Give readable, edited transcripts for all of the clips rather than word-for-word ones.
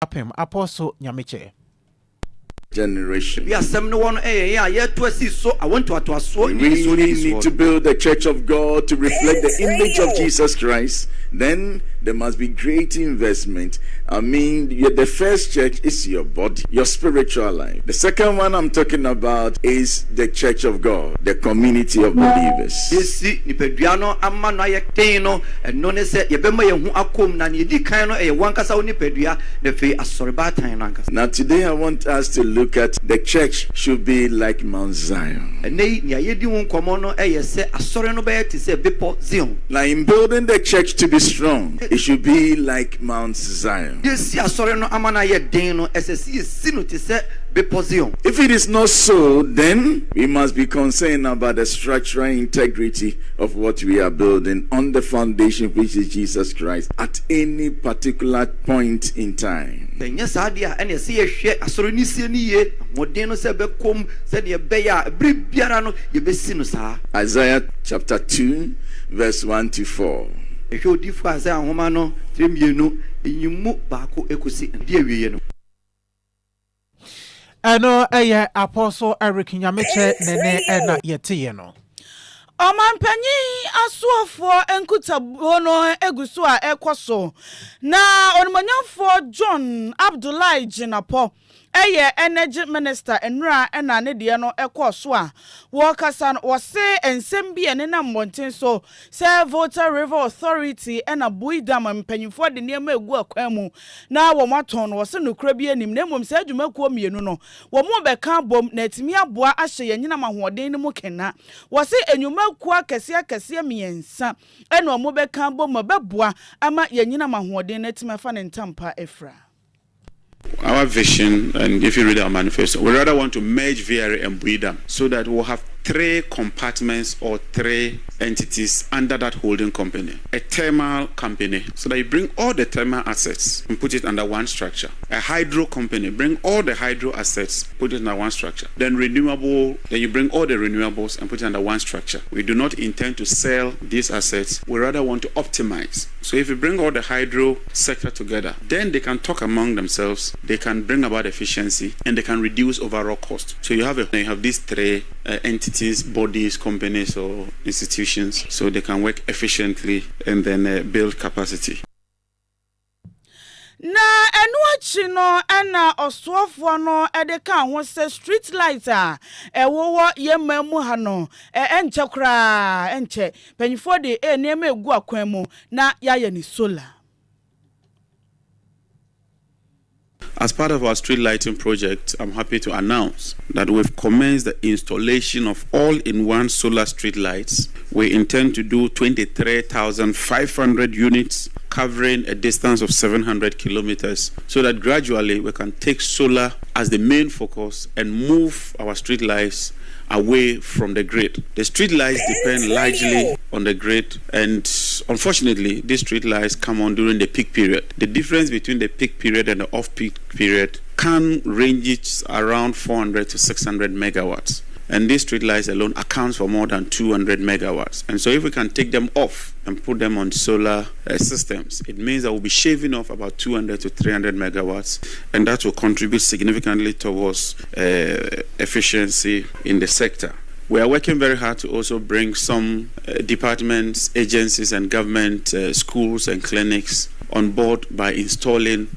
apem Apostle Nyameche. Generation. We really need to build the church of God to reflect the image of Jesus Christ. Then there must be great investment. I mean, the first church is your body, your spiritual life. The second one I'm talking about is the church of God, the community of believers. Now today I want us to look at the church should be like Mount Zion. Now in building the church to be strong, it should be like Mount Zion. If it is not so, then we must be concerned about the structural integrity of what we are building on the foundation, which is Jesus Christ, at any particular point in time. Isaiah chapter 2 verse 1 to 4. Eno Apostle Eric Nyameche nene ena yetiye no. Omanpanyi asuafo enkutabono egusu a ekoso na onimanyafo John Abdullahi Jinapo energy minister enra ena ne de no ekoso a wo kasa no wose ensem bi ene na mbonten so say Volta River Authority ena buidam mpanyifo de niam egu akwan mu na wo maton wose nokra bi anim na mom say adwumakuo mienu no wo mo beka bom na etimi aboa ahye yanyina mahoden ne mu kenna wose enyumakuo akese miensa ena mo beka bom beboa ama yanyina mahoden na timafa ne ntampa efra. Our vision, and if you read our manifesto, we rather want to merge VRA and Buidam so that we'll have 3 compartments or 3 entities under that holding company. A thermal company, so that you bring all the thermal assets and put it under one structure. A hydro company, bring all the hydro assets, put it under one structure. Then renewable, then you bring all the renewables and put it under one structure. We do not intend to sell these assets. We rather want to optimize. So if you bring all the hydro sector together, then they can talk among themselves, they can bring about efficiency, and they can reduce overall cost. So you have these 3 entities, bodies, companies, or institutions, so they can work efficiently and then build capacity. Na enuachi no ana osofo no edeka ho se street light a ewowo yemamu ha no enche kra enche panyifo de enema egu akwan mu na yaye ni solar. As part of our street lighting project, I'm happy to announce that we've commenced the installation of all-in-one solar street lights. We intend to do 23,500 units covering a distance of 700 kilometers so that gradually we can take solar as the main focus and move our street lights away from the grid. The street lights depend largely on the grid, and unfortunately these street lights come on during the peak period. The difference between the peak period and the off-peak period can range around 400 to 600 megawatts. And these street lights alone accounts for more than 200 megawatts. And so if we can take them off and put them on solar systems, it means that we'll be shaving off about 200 to 300 megawatts, and that will contribute significantly towards efficiency in the sector. We are working very hard to also bring some departments, agencies, and government schools and clinics on board by installing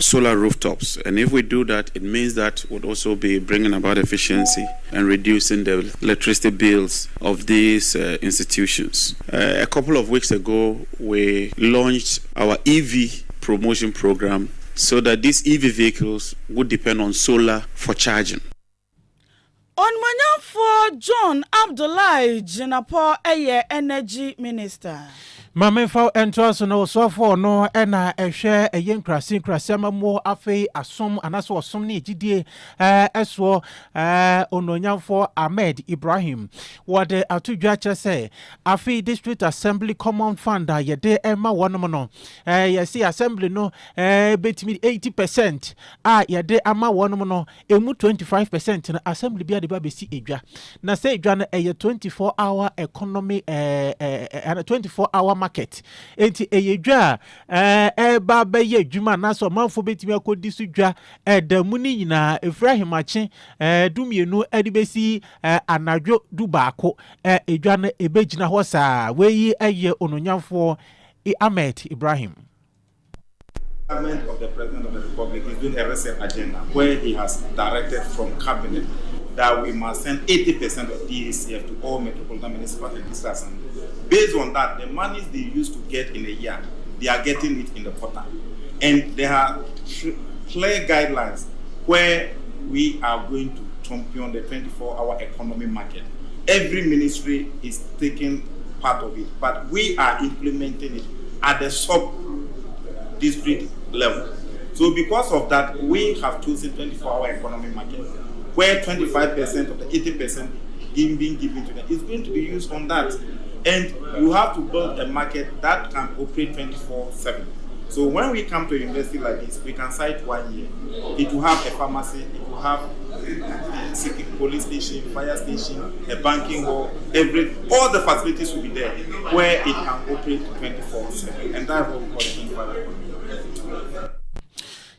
solar rooftops. And if we do that, it means that we'll also be bringing about efficiency and reducing the electricity bills of these institutions. A couple of weeks ago, we launched our EV promotion program so that these EV vehicles would depend on solar for charging. On for John Abdullahi Jinapo energy minister. Mame fa entrance no so for no ena ehwe eyenkrasi krasema mo afi asom anaso osom ne gidie eso ononyamfo Ahmed Ibrahim wode atudwa chese afi district assembly common fund yede ema wonom no yesi assembly no betimi 80% yede ama wonom no emu 25% na assembly bia de ba besi edwa na say edwa no 24-hour economy 24-hour market enti eyedwa eba be ye adwuma na so manfo betimi akodi so dwa edamu ni nyina efrahimache dumienu adibesi anadwo dubaako edwa na ebegina ho saa weyi eye ononyamfo Ahmed Ibrahim. Government of the President of the Republic is doing a recent agenda where he has directed from cabinet that we must send 80% of DACF to all metropolitan municipal and district assemblies. Based on that, the monies they used to get in a year, they are getting it in the quarter. And there are clear guidelines where we are going to champion the 24-hour economy market. Every ministry is taking part of it, but we are implementing it at the sub-district level. So because of that, we have chosen 24-hour economy market, where 25% of the 80% being given to them is going to be used on that. And you have to build a market that can operate 24/7. So when we come to a university like this, we can cite 1 year. It will have a pharmacy, it will have a police station, fire station, a banking hall, all the facilities will be there where it can operate 24/7. And that's what we call the 24-hour economy.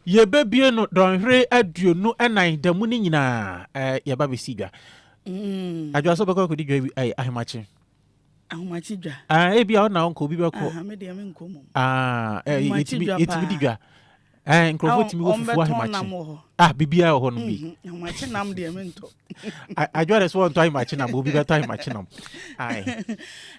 Ye bebie no donhre aduonu enan damu ni nyina ye ba besidwa. Adwa so beko kodi dwa ahemache. Ahomachi dwa. Ebia o na onko bi beko. Me de me nkomo. Etimi dwa. Nkrofo timi wo fufu ahemache. Bibia ho no bi. Ahomachi nam de me nto. Adwa de so on to ahemache nam obi beto ahemache nam.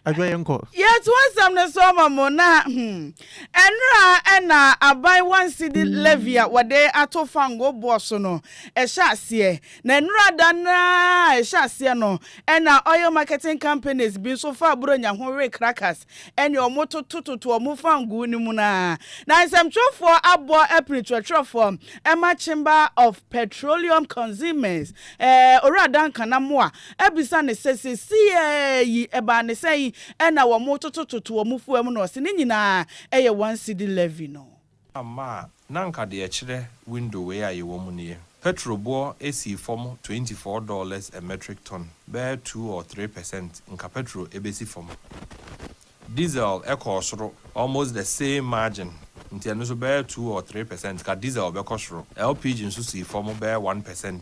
Adwa yenko. Yes, once na so mamo na enra na abai 1 cedi levia wade ato fango boso no ehya ase na enra da na ehya ase no na oil marketing companies bi so fa bronya ho we crackers ene omoto tototo omo fango ni mu na nsemtwofo abo apritwotwofo ema chamber of petroleum consumers orada nkana mo a ebisa ne sese yi eba ne sei ena wo motototo wo mufu emu no se ni nyina eye 1 cedi levy no ama nanka de ekire window we aye wo mu ne petrol bo esi form $24 a metric ton be 2 or 3% nka petrol ebesi form diesel ekosoro almost the same margin nti eno so be 2 or 3% ka diesel be kosoro LPG nso si form be 1%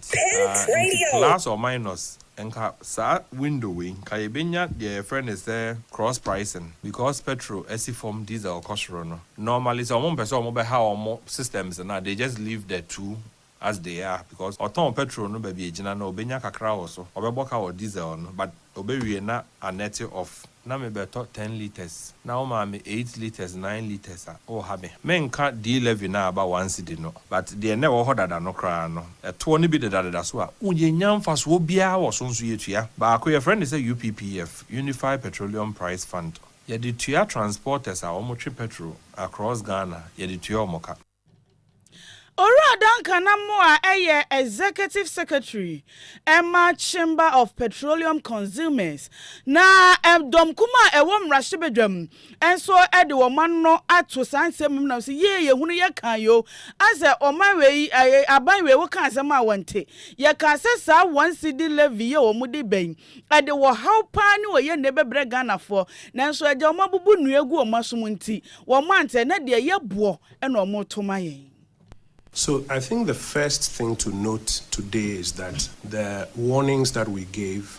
plus or minus enka sa window we ka yebenya the friend is there cross pricing because petrol esi form diesel kosoro no normally so mo person mo be how systems na they just leave the two as they are because oton petrol no be ejina na obenya kakra wo so obeboka wo diesel no but obewie na a net of na me beto 10 liters na o ma me 8 liters 9 liters o ha me menka d levy na aba 1 cedi no but the ne wo hodada no kra no eto ni bi dada so a unyenya mfaso obia wo so nso yetua ba ko your friend is a UPPF Unified Petroleum Price Fund ye de tua transporters a omotwe petrol across Ghana ye de tua omoka Orada nkana mo a eye executive secretary Emma Chamber of Petroleum Consumers na dom kuma ewo mrahye bedwam enso ede wo man no ato sansem na so ye hunu ye kan yo ase oman we aban we wo kan asem a wonte ye ka se sa 1 cedi levy ye wo mudi ben ede wo how pa ni wo ye ne bebre Ghana for na enso eje omabubu nu egu omasum nti wo mante na de ye boo ena omotoma yen. So I think the first thing to note today is that the warnings that we gave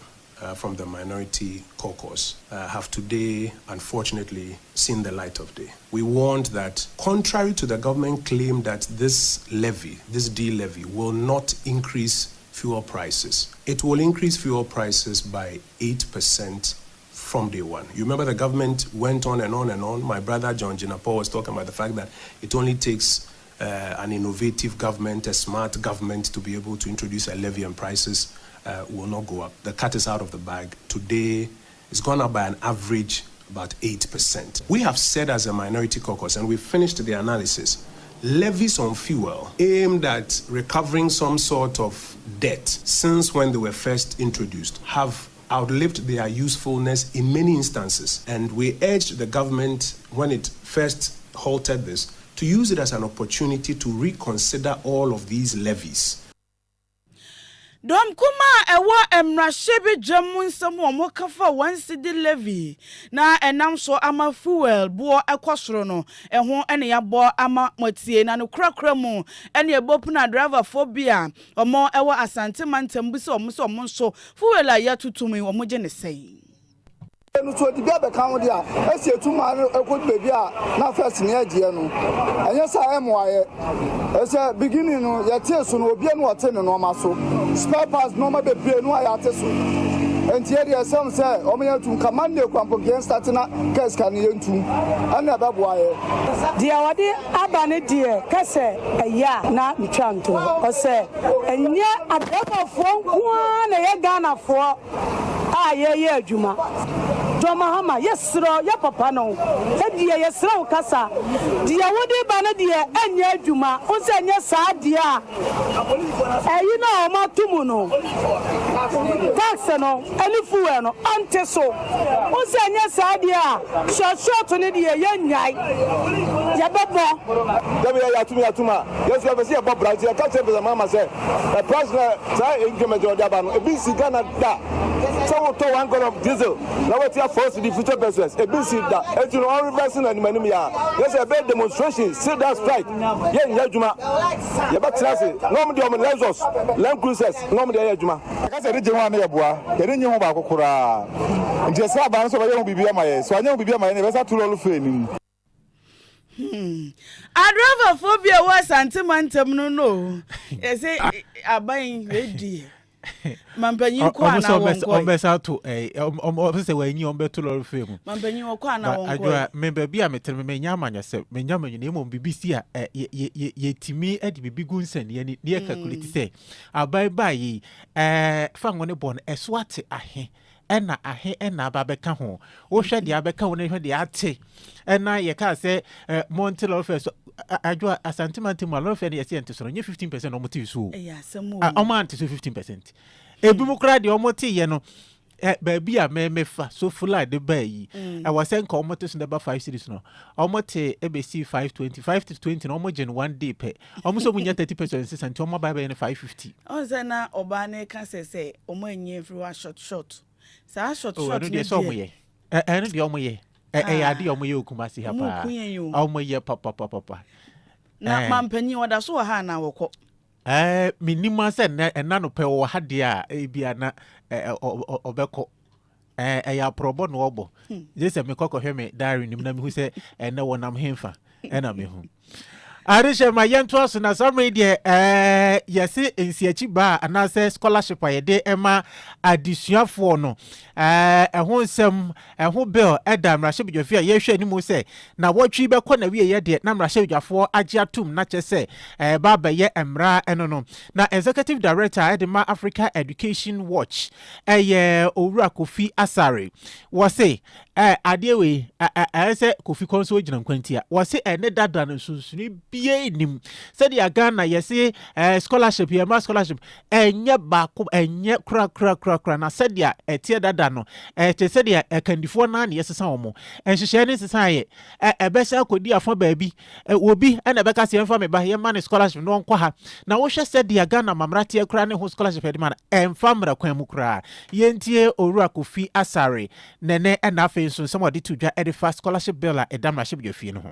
from the minority caucus have today, unfortunately, seen the light of day. We warned that, contrary to the government claim that this levy, this D levy, will not increase fuel prices, it will increase fuel prices by 8% from day one. You remember the government went on and on and on. My brother John Jinapo was talking about the fact that it only takes an innovative government, a smart government to be able to introduce a levy and prices will not go up. The cat is out of the bag. Today, it's gone up by an average about 8%. We have said as a minority caucus, and we've finished the analysis, levies on fuel aimed at recovering some sort of debt since when they were first introduced have outlived their usefulness in many instances. And we urged the government, when it first halted this, to use it as an opportunity to reconsider all of these levies. Dom kuma ewa emrashebi jamun samu mokafa 1 cedi levy na enam so ama fuel bo ekosoro no eho ene ya bo ama motie na no krakra mu ene ebopu na driver phobia omo ewa asante mantem bi se omo so fuel a ya tutumi omo je ne sei no so di bia be kan dia esi etuma ekwo bebi a na first ne agie no enye sa emoaye ese beginning no ye tie so no obi no ote ne no ma so spare parts no ma be pie no ya te so enti area some say omo tun command e kwampo gen start na case kan ye ntu ana ba boaye dia wade aba ne die kase eya na mitwanto o se enye adabafo kwa na ye Ghana fo ye adwuma Joma hama yesro ya papa no e die yesro kasa die wodi ba na die enya adwuma o se enya saa die a eyi na o matumu no tax no eni fuwe no ante so o se enya saa die a short ne die ye nyai ya bebo dabi ya tuma yesu be se bob brand ya ka be mama say the price na say increment o dia ba no e bi si Ghana da so to 1 gallon of diesel na what ya force the future business e bi si da e tu no reversing and manim ya yes a big demonstration sit down strike ye nya adwuma ye ba trase no mo de o mo Lexus Land Cruisers no mo de ya adwuma ka se rije ho na ye boa ye renye ho ba kokora nje sa ba so ba ye ho bibia ma ye so anya ho bibia ma ye ne be sa tu lo fe ni Adriver phobia was antimantem no. You say abayin ready. Mampanyin kwa na wonko. Ombesa to say when you ombe to lo film. Mampanyin kwa na wonko. Adwa member bia metem me nyama nya se me nyama nyu mo BBC a ye timi e di bibi gunsen ye ni e calculate say abai bai fa ngone bon eswate ahe ena ahe ena babeka ho wo hwe de abeka wo ne hwe de ate ena ye ka se monte lo first adwa asantimante mo lo fe ne ye se ntso nye 15% o moti so o ma ante so 15% ebi mu kra de o moti ye no baby a me fa so full de bayi I was saying ko moti so number 5 series no o moti ebc 525 to 20 no mo gen 1 day pe o mo so munya 30% santi o mo ba be ne 550 o se na oba ne ka se o mo enye every short sa short ne so mo ye ene de o mo ye ya de o mo ye okumasi ha pa o mo ye papa na mampanyi wada so ha na wokọ minima se na no pe wo ha de a bia na obekọ ya probo no obo je se me kokọ hwe me diary nim na me hu se na wonam hemfa na me hu Arisha ma yento aso na samre de yesi ensiachi ba anase scholarship ayede ema adisuafo no ehun nsem ehun bill edam rahye bidwafia ye hwe ni mu se na wotwi be kọ na wie ye de na rahye bidwafo age atum na chese ba ba ye emra eno no na executive director edema Africa Education Watch owura Kofi Asare wo se adewe ese Kofi konso gina nkwantia wo se ene dada no sunsuni bie nim said ya Ghana yesi scholarship ya ma scholarship enye baako enye kra na said ya etie dada no te said ya kandifo na na yesesa omo enhyehyɛ ne sesa ye ebesa akodi afo baabi obi na beka se emfa me ba ye ma ne scholarship no nkɔ ha na wo hwɛ said ya Ghana mamrate kra ne ho scholarship de ma emfa mra kwan mu kra yentie owura Kofi Asare nene na afa nso nsɛm ɔde to dwa edifa scholarship bill a edam rahye bidwafie no ho.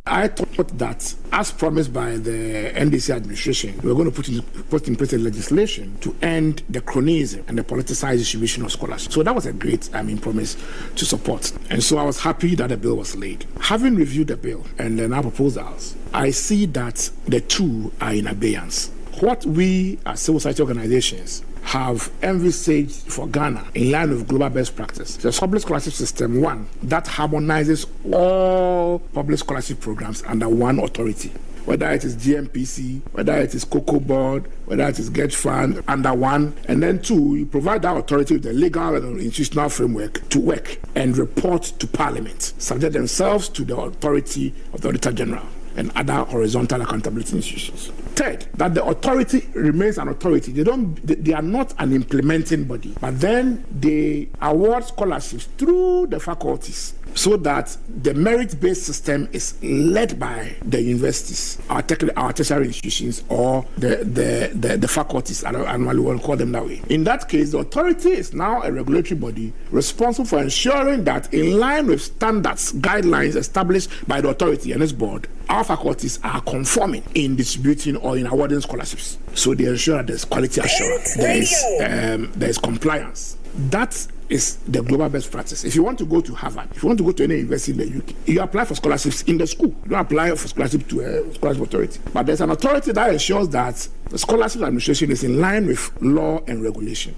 I thought that, as promised by the NDC administration, we were going to put in place legislation to end the cronyism and the politicized distribution of scholarships. So that was a great, promise to support. And so I was happy that the bill was laid. Having reviewed the bill and then our proposals, I see that the two are in abeyance. What we as civil society organizations have envisaged for Ghana in line with global best practice. The public scholarship system, one, that harmonizes all public scholarship programs under one authority. Whether it is GMPC, whether it is Cocoa Board, whether it is Get Fund, under one. And then two, you provide that authority with the legal and institutional framework to work and report to Parliament, subject themselves to the authority of the Auditor General. and other horizontal accountability institutions. Third, that the authority remains an authority. They are not an implementing body, but then they award scholarships through the faculties, so that the merit-based system is led by the universities, our tertiary institutions, or the faculties. I normally will call them that way. In that case, the authority is now a regulatory body responsible for ensuring that, in line with standards, guidelines established by the authority and its board, our faculties are conforming in distributing or in awarding scholarships. So they ensure that there's quality assurance, there is compliance. That is the global best practice. If you want to go to Harvard, if you want to go to any university in the UK, you apply for scholarships in the school. You don't apply for scholarship to a scholarship authority. But there's an authority that ensures that the scholarship administration is in line with law and regulation.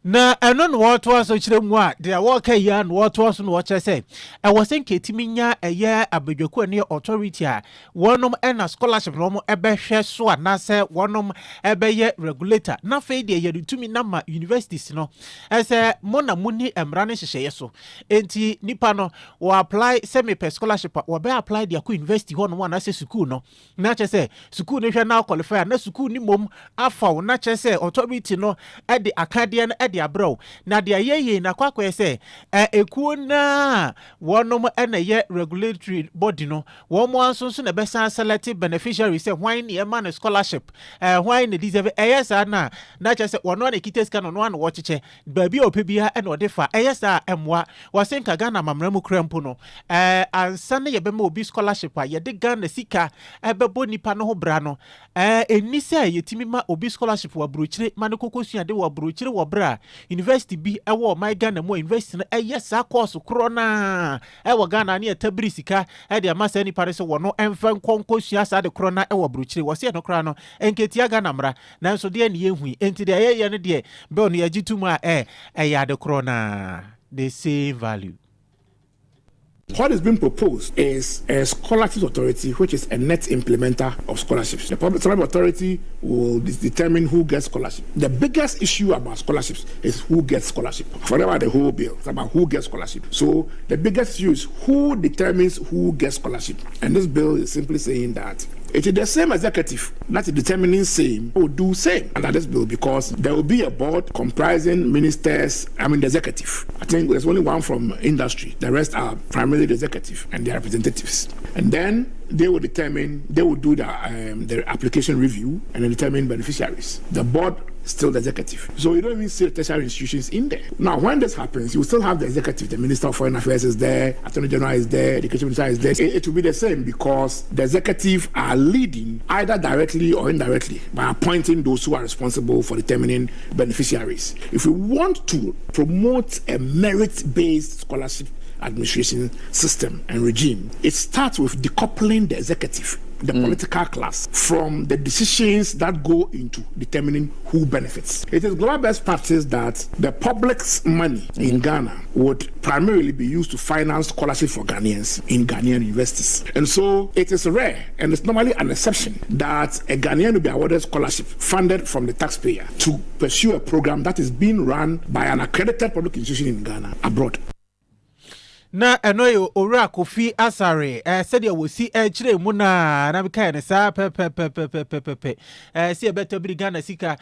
Na eno no what was so chire mu a de work ya no what was no what say I was think etiminya eye abedwako ne authority a wonom na scholarship no mo ebehwe so anase wonom ebeye regulator na fe de ye tumi na ma universities no ese mo na muni emra ne hyehye so enti nipa no wo apply semi per scholarship wo be apply de ko university ho no mo anase school no na che say school ne hwe na qualify na school ni mom afa na che say authority no e de akade no dia bro na dia yeye na kwakwa say ekuo na wonom na ye regulatory body no wo mo anso na be san select beneficiaries say why na man scholarship why na deserve yes na che say wono na kites kan no na wo cheche ba bi opebia na odefa yes emwa wasenka Ghana mamramu krempo no ansa na ye be ma obi scholarship a ye de Ghana sika ebebo nipa no ho bra no eni say yetimi ma obi scholarship wa brochire mane kokosua de wa brochire wo bra university bi ewo my Ghana mo university na yes course kro na ewo Ghana na etabri sika e de amasa ni pare so wono emfa konkosua sa de kro na ewo brochire wo se no kra no enketia Ghana mra na so de ne yehu enti de ye ne de be ono ya gitum a ya de kro na the same value. What is being proposed is a scholarships authority, which is a net implementer of scholarships. The public scholarship authority will determine who gets scholarship. The biggest issue about scholarships is who gets scholarship. Forget about the whole bill. It's about who gets scholarship. So the biggest issue is who determines who gets scholarship. And this bill is simply saying that it is the same executive that is determining same or do same under this bill, because there will be a board comprising ministers, the executive. I think there's only one from industry. The rest are primarily the executive and their representatives. And then they will do the application review and then determine beneficiaries. The board is still the executive. So you don't even see the tertiary institutions in there. Now, when this happens, you still have the executive. The Minister of Foreign Affairs is there, Attorney General is there, the Education Minister is there. It will be the same, because the executive are leading either directly or indirectly by appointing those who are responsible for determining beneficiaries. If we want to promote a merit-based scholarship administration system and regime, it starts with decoupling the executive, the political class, from the decisions that go into determining who benefits. It is global best practice that the public's money in Ghana would primarily be used to finance scholarship for Ghanaians in Ghanaian universities. And so it is rare, and it's normally an exception, that a Ghanaian will be awarded scholarship funded from the taxpayer to pursue a program that is being run by an accredited public institution in Ghana abroad. Na enoyo ora Kofi Asare said you will see chire mu na bi kai ne sa pe see better bi Ghana sika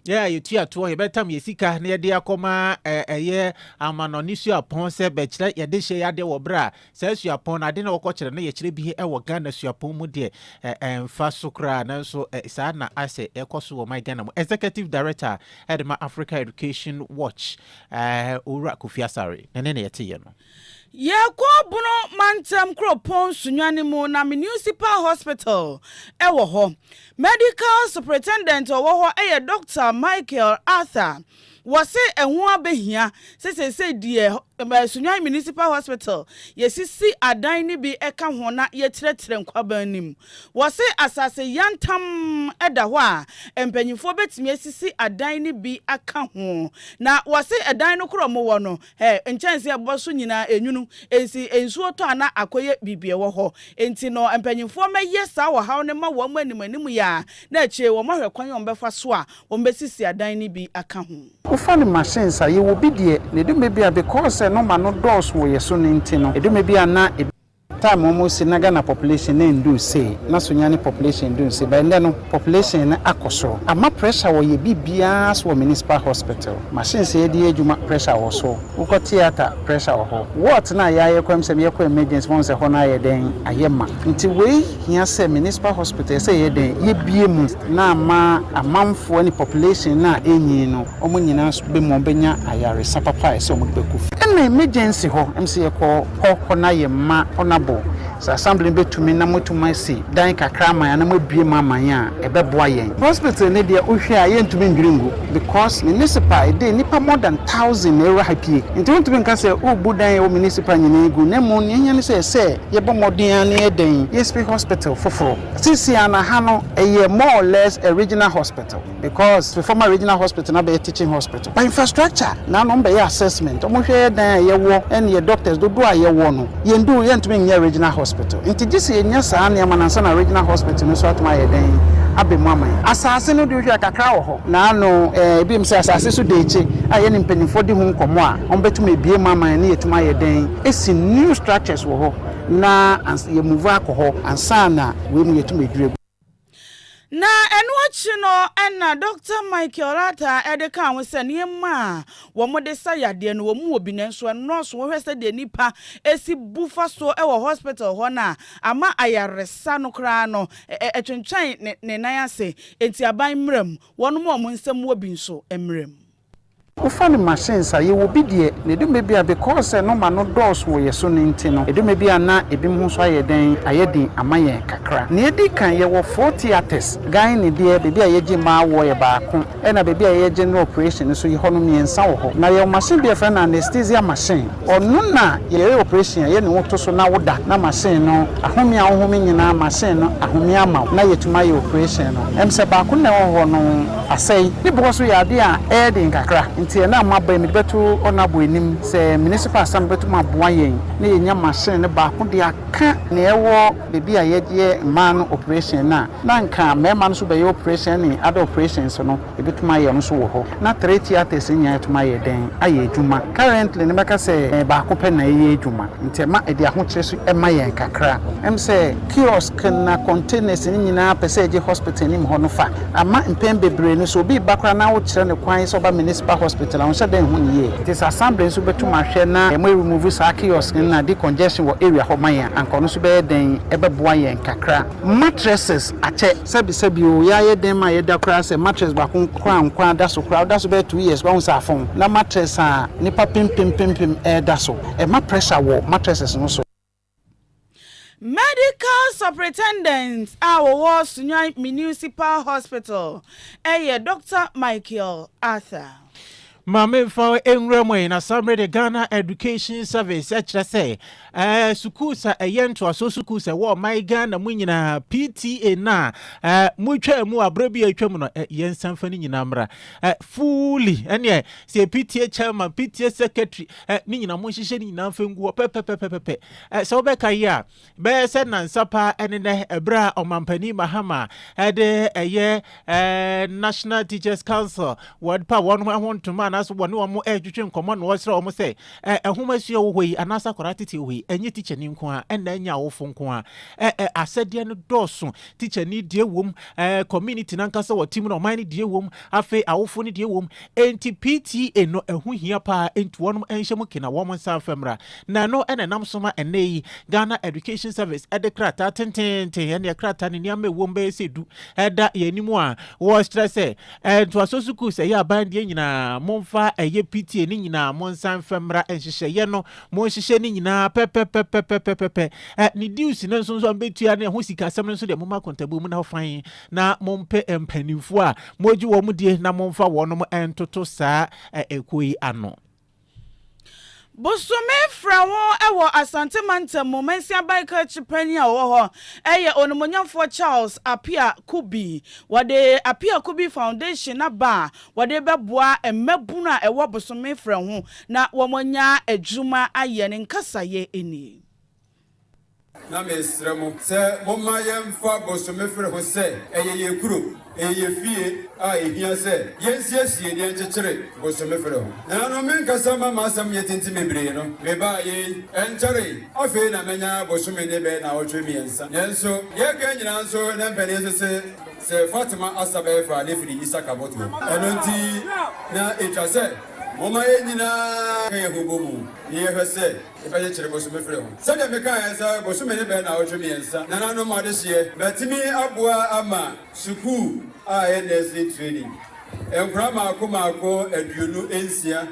yeah, you tia to you better me sika na de akoma ye amanonisu apon se be kire ye de hye ade wo bra sa su apon ade na woko kire na ye kire bi e wo Ghana su apon mu de emfa sokra na so sa na ase ekoso wo my Ghana mu executive director Edema Africa Education Watch Ora Kofi Asare nene na yete ye no ye ko buno mantem kropon sunwane mu na municipal hospital ewo ho medical superintendent owo ho eye Dr. Michael Arthur was say ehun abehia say die sunwan municipal hospital yesisi adan ni bi eka ho na ye tretre nkwaban nim was say asase yantam eda ho a empanyifo betimi esisi adan ni bi aka ho na was say adan no kromo wo no enchanse aboso nyina enwunu ensi ensuo to ana akoye bibie wo ho enti no empanyifo meye sa wo haw ne ma wo animanim ya na eche wo mahwe kwan yo mbefa so a wo mbesisi adan ni bi aka ho ufani machines aye wo bi de ne do maybe because no ma no doors wo yeso ne ntino edo maybe ana time almost in Ghana population and do say na so nyane population do say by then population na akoso ama pressure wo ye bibia so municipal hospital machine say dey adwuma pressure wo so wo theater pressure wo ho what na ya kwam say ye kwa emergency phone say ho na ye den ayema nti we hia say municipal hospital say ye den ye bie mu na ama amamfo ni population na enyi no omo nyina so be mo benya ayare sapapa say omo beku na emergency ho mc ye ko na ye ma onabo sa assembly betumi na motuma si dan kakra man na mabie maman a ebeboa yen hospital ne de ohwe a yentumi ngringu because municipal dey nipa more than 1000 euro happy nti wontumi nka se obu dan o municipal nyina egu na mu nyanya ne se ye bomoden na ye dan ye speak hospital foforo sisi ana ha no eye more or less a regional hospital because the former regional hospital na be teaching hospital by infrastructure na no be assessment omo hwe dan ye wo and ye doctors do a ye wo no yendu yentumi nya regional hospital inti gisi enya saa na manansa na regional hospital no so atuma ye den abemu aman asase no de hwe kakra wo ho na no ebi mse asase so de eche aye ni mpanimfo de hu nkomo a ombetuma ebie maman na yetuma ye den esi new structures wo ho na ye move akọ ansa na we mu yetuma edure na enu no na Dr. Michael Ata edeka we se niema wo mo de sayade no wo mu obi nenso nurse wo hwese de nipa esi bufa so e wo hospital ho na ama ayaresa no kra no etwentwan ne nan ase enti aban mram wono mo nsem wo bi nso emram ufani machines aye wo bi de ne dume bia because no ma no doors wo ye so nti no edume bia na ebi mu so aye den aye din amaye kakra ne edi kan ye wo 40 theaters gan ne de bia ye gi ma wo ye baako e na bia ye general operation so ye hono miensa wo ho na ye machine bia fa na anesthesia machine onu na ye operation ye ne wo to so na woda na machine no ahomi ahomi nyina machine no ahomi ama na ye tuma ye operation no emse baako na wo ho no asai ni bo so ya de a e din kakra nti na maba mi beto onabo enim se municipal assembly beto maboa yen na yenya machine ne baako de aka na ewo bebi a ye man operation na nka mema no so be operation ni other operations no ebetuma ye no so wo ho na 3 theaters nya etuma ye den aye adwuma currently ne beka se baako pe na ye adwuma nti ma e de ahokyere so e ma ye kakra em se kiosk na containers ni nyina pese je hospital ni ho no fa ama mpem bebre no so bi bakra na wo kyere ne kwan so ba municipal hospital on said then ye it is assembly so betuma hwe na e mo remove sa kiosk na de congestion wo area ho man ya anko no so be den e beboa yen kakra mattresses ache sebi o ya ye den ma ye da kra se mattress ba kwa da so be 2 years ba unsa afon na mattress a nipa pim e da so e ma pressure wo mattresses no so Medical Superintendent our Sunyan Municipal Hospital Dr. Michael Arthur Mame fa enremo na samre de Ghana Education Service say school sa yento so school sa wo my Ghana mu nyina PTA na mutwa mu abrabi atwam no yensamfa ni nyina mra fully ene se PTA chairman PTA secretary ni nyina mo hihye ni nyina mfengu pepepepepe se obeka ya be se na nsapa ene ne ebra omampani mahama de National Teachers Council word pa one want to man as one mo twetwe nkomo no wosre o mo se ehomasuo wo yi anasa koratete wo yi enye teacher ni nko a ena nya wo fo nko a asede no doso teacher ni die wom community nankasa wo team no man ni die wom afi awofo ni die wom enti PTA no ehu hia pa enti wonom enhye mo kina wo mo nsa famra na no ena nam soma enei Ghana Education Service edekrata tenten ene krata ni niam ewom be sedu eda yanimu a wo stress to asosuku se ya band nyina momfa eye PTA ni nyina monsan famra enhyehyeye no monhyehyɛ ni nyina pepepepepepepe ni dues na nso nso ambetua na ho sika asɛm nso de moma kontabu mu na hofan na mompe empanifo a moji wo mu die na momfa wonom entoto saa ekoi ano Bosome frawo ewo Asante Manta Momensia Biker Chipenia wo onomonyamfo Charles Apia Kubi wade Apia Kubi Foundation na ba wade beboa emabuna ewo bosome frawo na womonya adwuma aye ne nkasaye eni na mesrɛ mo sɛ momma yɛmfa bosomefrɛ ho sɛ ɛyɛ yɛ kuro ɛyɛ fie a ɛhia sɛ yɛnsiesie deɛ nkyekyere bosomefrɛ ho nano menkasa ma maasɛm yɛ tenti mebree no mebaa yei ɛnkyɛre afei na mɛnya bosome ne bɛɛ na ɔtwe mmiɛnsa nanso yɛka nyinaa nso ne mpɛne sɛ Fatima asa bɛyɛ fa ne firi Isaka bɔto ɛno nti na ɛtwa sɛ moma yɛ nyinaa ka yɛ ho bɔ mu ne yɛhwɛ sɛ yɛbɛyɛ kyerɛ bosomefrɛ ho sɛdeɛ mekaeɛ sɛ bosome ne bɛɛ na ɔtwe mmiɛnsa nananom adehyeɛ matumi aboa ama sukuu a ɛyɛ nursing training nkora maako aduonu nsia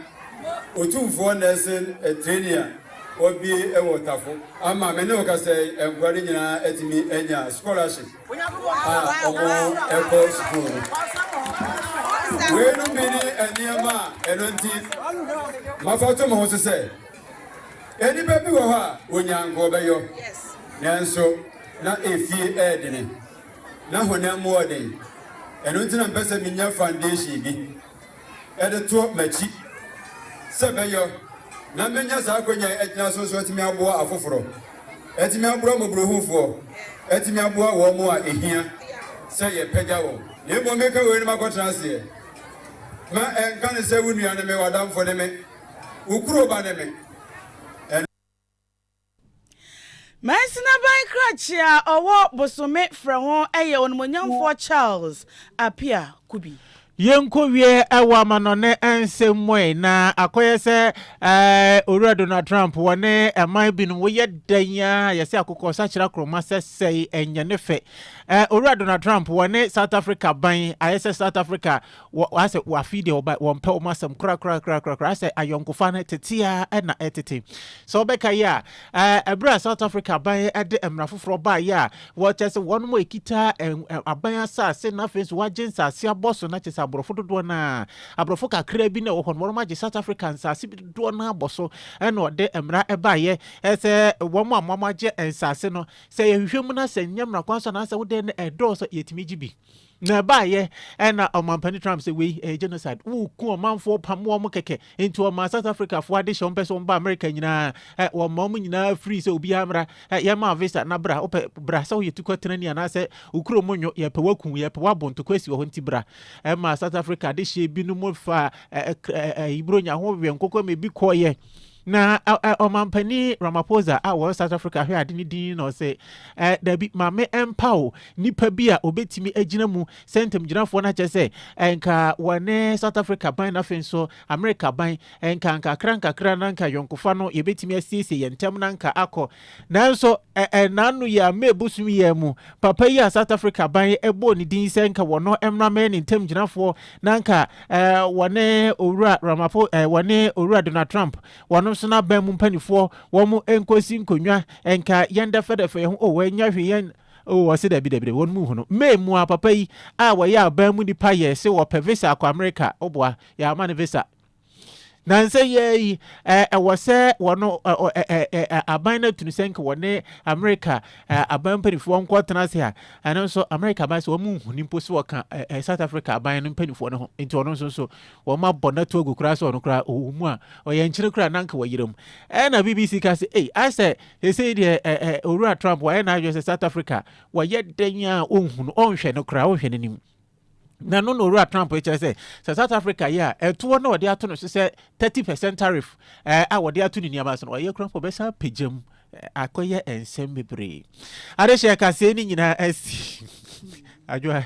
otumfoɔ nursing training a obi ɛwɔ tafo ama me ne wo ka sɛ nkora ne nyinaa atumi anya scholarship a ɔmo ɛkɔ sukuu no wei no bi ne nneɛma a ɛno nti mafa to mo ho so sɛ ɛnipa bi wɔ hɔ a onyankɔ bɛyɔ nanso na efie ɛɛdene na honam mu ɔden ɛno nti na mpɛ sɛ menya foundation bi ɛde to m'akyi sɛ bɛyɔ na menya saa akɔnya ɛgyina so so atumi aboa afoforɔ atumi aboa mmɔborɔhufoɔ atumi aboa wɔn mu a ɛhia sɛ yɛpɛgya wɔn na mmom meka wei no makɔtena aseɛ ma ɛnka ne sɛ wo nua ne me wadamfo ne me wo kuro ba ne me Mansina ban krachi a owo bosome frɛ ho ɛyɛ onmonyamfo Charles Apia Kubi Yenko wie ewa manone ensemwe na akoye se owura Donald Trump wone eman binu wo ye danya yese akokɔ sa kyerɛ kroma sɛ enye ne fe owura Donald Trump wone South Africa ban ayese South Africa wase wa fide oba wonpɛ o masem kra ase ayonkofa na tetia na etete so beka ya ebra South Africa ban ede emrafoforo ba ya wo kyese won mo ekita aban asase na face wagensa ase aboso na kyese abrofo dodo na abrofo kakra bi na wo hon ma South Africans ase dodo na aboso na ode emra ebaye ese wo mo amamaje ensase no se yehwehwem na se nyamra kwanso na se wo de edo so yetimi gibi na baye na omampani Trump say we genocide wo ku omanfo pamo mo keke into o South Africa fo ade shon person ba America nyina wo mom nyina free say obi amra ye ma visa na bra opɛ bra say ye tukotena ni ana say ukuro monyo ye pe waku ye pe wabonto kwesi wo nti bra ma South Africa de hye bi no mo fa ibronya ho we nkokɔ me bi kɔye na omampani Ramaphosa a South Africa hwe ade ni din no say da bi mame empower nipa bi a obetimi agina mu sentem ginafo na kyese enka wone South Africa ban na fenso America ban enka nkakra nanka yonkofa no yebetimi asiesie yentem nanka akọ nanso nanu ya mebusumi ye mu papa yi a South Africa ban ebo ni din senka wono emra men ntem ginafo nanka wone owura Ramaphosa wone owura Donald Trump wono so na ban mu mpanifo wo mu enkosi nkonwa enka yenda fedefe ho o wanya hwe wase da bi won mu hono memu a papa yi a wo ya ban mu nipa ye se wo pe visa akọ America oboa ya ma ne visa nanse ye wose wono aban na tunu senka wone America aban mpanifo nkotena se ha ano so America ba se wo mu huni mpo se wo ka South Africa aban no mpanifo no ho enti ono so wo ma bona to agukura so ono kura o mu a o ye nkyere kura nanka wayiram na BBC ka se I say they say the owura Trump wa na adwo se South Africa wa ye danya onhunu onhwe no kura onhwe nanim na no owura Trump say South Africa ya eto na ode ato no se 30% tariff a wode ato ni niama so no ye kura for besa pejam akoye ensem bebre ade she ka se ni nyina asi ajwa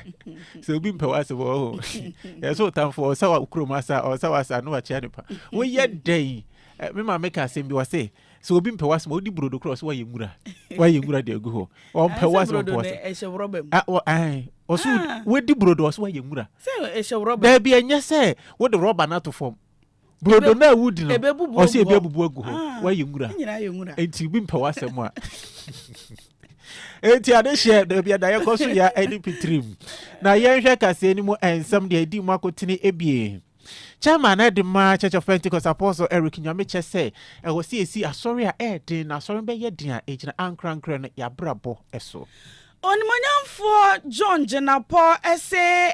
so bi mpewa se bo so tamfo sa wa kromasa o sa wasa no wa chia nipa wo ye den me ma make asem bi wa say so obi mpewa se odi brodo cross wa yengura de agu ho o mpewa se mpewa se osu we di brodo oso wa yengura se e she rubber da bi enye se wo de rubber na to form brodo na wudi no oso e bi abubu agu ho wa yengura enti bi mpewa se mo a enti ade share da bi da ye koso ya NDP trim na ye hwe kase ni mu ensam de adi mu akotini ebie Chairman Edema Church of Pentecost Apostle Eric Nyameche say e wo si asori a din na asori be ye din a ejina ankra no ya brabo eso Onimanyamfo John Jenapo ese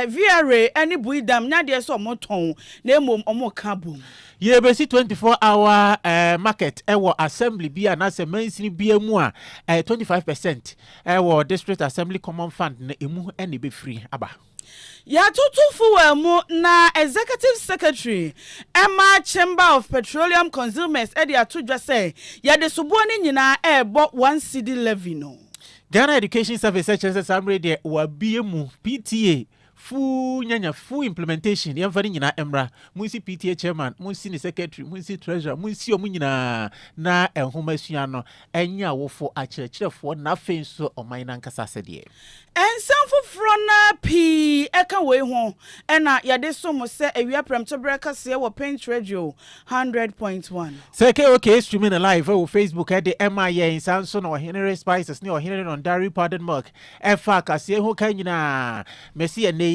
VRA any buidam na de so moton na emom omo kabum. Ye besi 24-hour market ewo assembly bia na se mansini bia mu a 25% ewo district assembly common fund na emu ene be free aba. Ya tutufu mu na executive secretary Emma Chamber of Petroleum Consumers edi atudwa say ya de subo ni nyina ebo 1 cedi levy no. Ghana Education Service Assembly de wa BMU PTA full implementation yamfani nyina emra munsi PTA chairman munsi ni secretary munsi treasurer munsi omunyina na ehoma sua no enya wofo akyerɛkyerɛfo na fenso oman na nkasa sɛdeɛ ensamfo frona p eka we ho ena yade so mo se awia premto breka se wo Pent Radio 100.1 seke okay streaming live on Facebook at the MIA Sanso no Henry Spices ni Henry on dairy powdered milk efa kase ho kan nyina mesi ene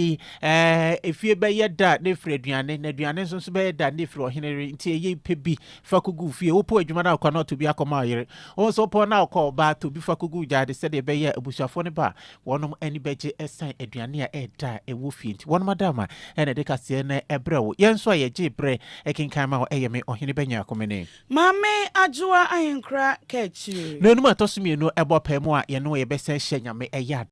efie be yeda ne freduane na aduane so be yeda ne fro Henry nti eye pebi fakugu fie opo adwuma na akwa na to bi akoma yere o so po na akọ ba to bi fakugu jade se de be ye abusuafo ne ba wonom ani beje esan aduane a eda ewo fie nti wonom adama ene de kase na ebrewo yenso ye je bre ekinkan ma eyeme ohene benya akomene mame ajua ayenkra kechi no no matosumi no ebo pemu a ye no ye bese hye nyame eya